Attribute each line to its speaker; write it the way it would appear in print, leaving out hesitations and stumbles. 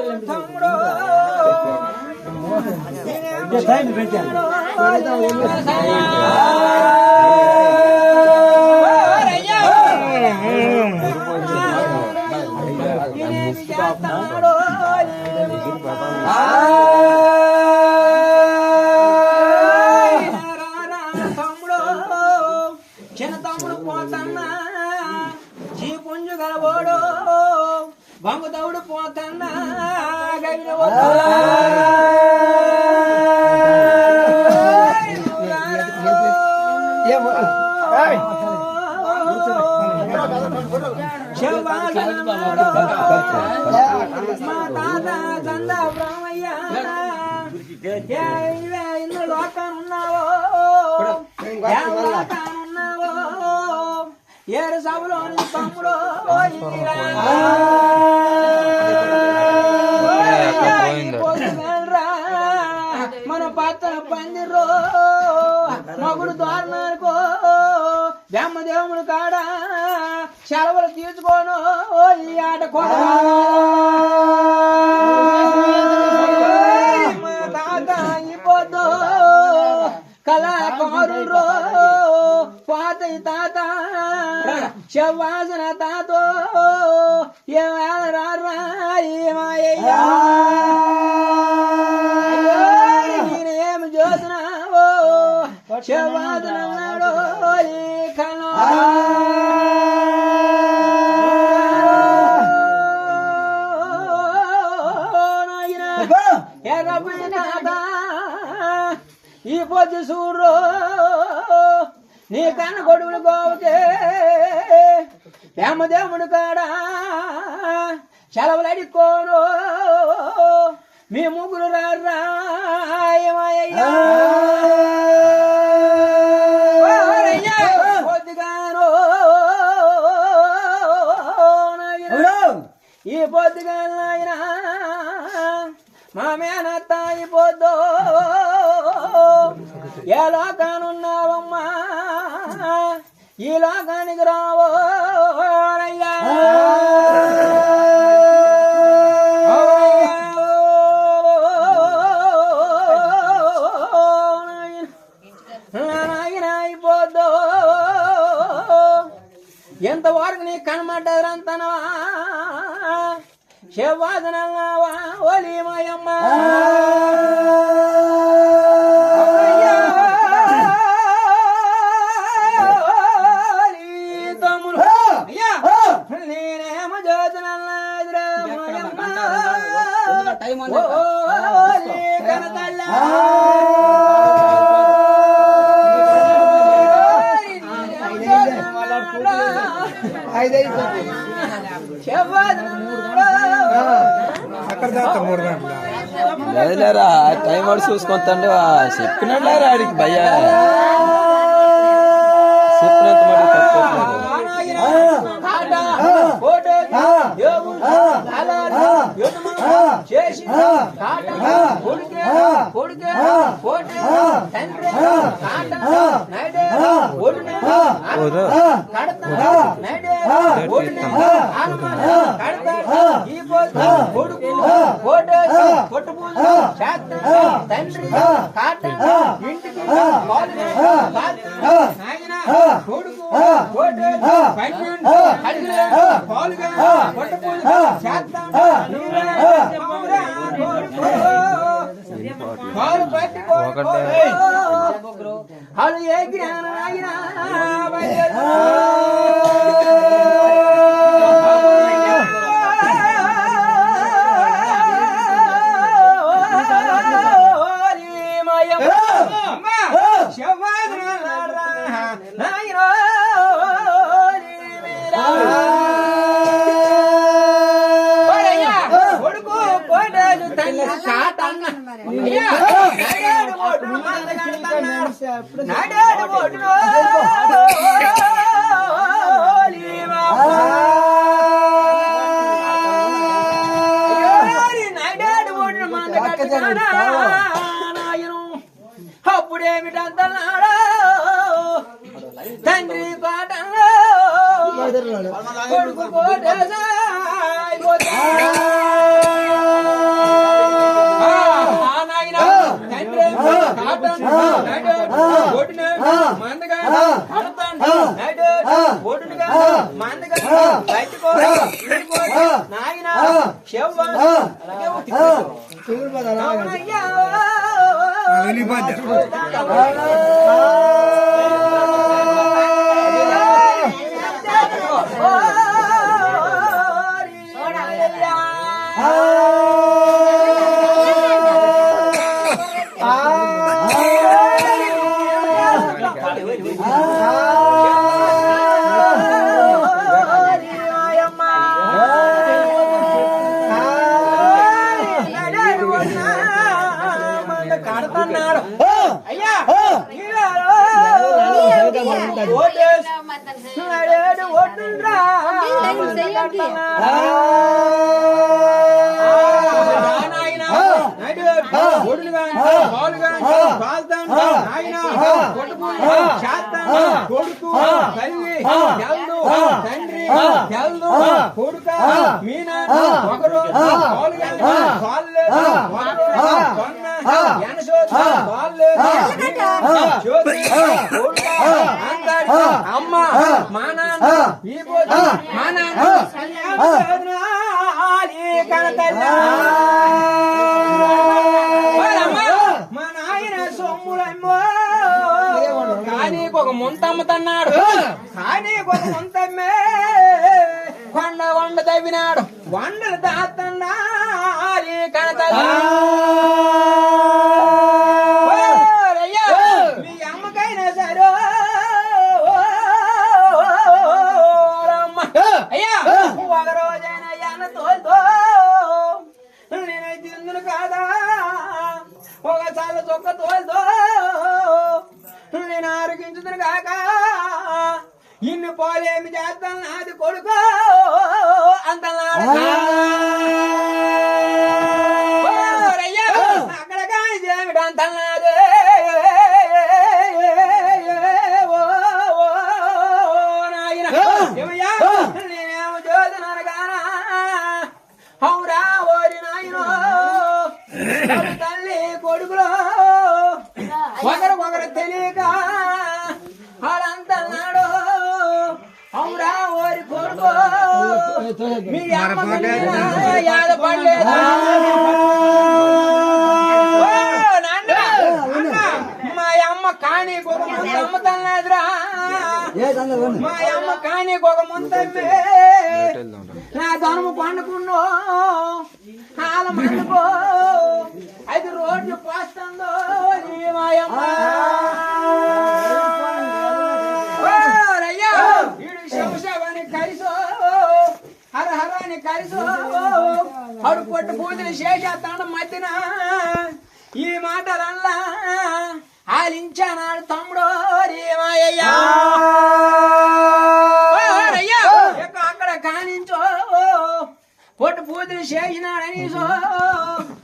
Speaker 1: తమ్ముడు చిన్న తమ్ముడు పోతన్నా జీ పుంజు గలబోడు వంగుదవుడు పోతన్నా గైడ ఇన్ని లోకానున్నావో లోకానున్నావో ఏడు సభలోని తమ్ముడు మన పత్తన పందిరో మగుడు ద్వారణకో బ్రహ్మదేవుడు కాడా సెలవులు తీర్చుకోను ఈ ఆట కూడా తాత అయిపోద్దు కళాకారుడు పాత తాత శవాసన తాతో నేనేమి చూసినావో శవాసన కళ ఈ పొద్దు సూర్రు నీ కన్న కొడుకులు గోవుతే బ్రహ్మదేవుడు కాడా సెలవులు అడుక్కోను మీ ముగ్గురు రాయమయ్యా పొద్దుగాను ఈ పొద్దుగాను నాయన మా మేనత్త అయిపోద్దో ఏ లోకానున్నావమ్మా ఈ లోకానికి రావో అయ్యా అయిపోద్దో ఎంతవరకు నీకు కనబడ్డదంతనవా శివాదనవా ఓలి మాయమ్మ తమ్ముడు నేనేమో జ్యోతినల్లాదిరా కనతల్ల
Speaker 2: లేదులేరా టైం వాడు చూసుకొస్తాండి చెప్పినట్లేరా ఆడికి భయ్యా చెప్పినంత మాట తప్పట్లేదు
Speaker 1: వాళ్ళు ఏ జ్ఞానం అయినా అప్పుడేమిటంతనాడా తండ్రి పాటలో కొడుకు చెవ్వ అలాగే అవునయ్యా కడతన్నాడు అయ్యా ఓటుండ్రా ఒడులు గాని పాలు గాని పాల్తాను ఆయన చేస్తాను కొడుకు తల్లి జల్దు తండ్రి జల్దు కొడుక మీనా ఒకరు పాలు గాని పాలు లేదు కొన్న ఎనసోదు పాలు లేదు అంటాడు అమ్మ మా నాన్న ఈ పోతు మా నాన్న కనతల్లా మా నాయన సొమ్ములమ్మో కానీ ఒక ముంతమ్మతన్నాడు కానీ ఒక ముంతమ్మే కొండ వండ తవ్వినాడు వండలు దాతన్నా కనతల్లా మీ అమ్మకైనా సరే అయ్యా ఒక రోజైనా అన్న తోలుతో నేనైతే ఇందును కాదా ఒకసారి చొక్క తోలుతో నేను ఆరోగించుదును కాక ఇన్ని పోలేమి చేస్తాను నాది కొడుకో అంతన్నాడు అక్కడ కానీ చేమిటి అంతన్నాడు నాయన ఏమయ్యా నేనేమో చదువుతున్నాను కానా అవురా ఓరి నాయనో తల్లి కొడుకులో ఒకరు తెలియక వాళ్ళంతన్నాడు అవురా ఓరి కొడుకు మీ యాద పడలేదు మా అమ్మ కానీ ఒక ముందు అమ్మతన్నాదురా మా అమ్మ కానీ ఒక ముందమ్మే నా ధనము పండుకున్నో కాల మండుకో 5 రోడ్లు పోస్తుందో మాయమ్మ రయ్యా వీడు శవశవని కలిసో హరహరాని కలిసో అడు పొట్టు పూజలు చేసేస్తాడు మధ్యన ఈ మాటలల్లా ఆలించానాడు తమ్ముడు రేమాయ్యా అక్కడ కానించో పొట్టు పూజలు చేసినాడని సో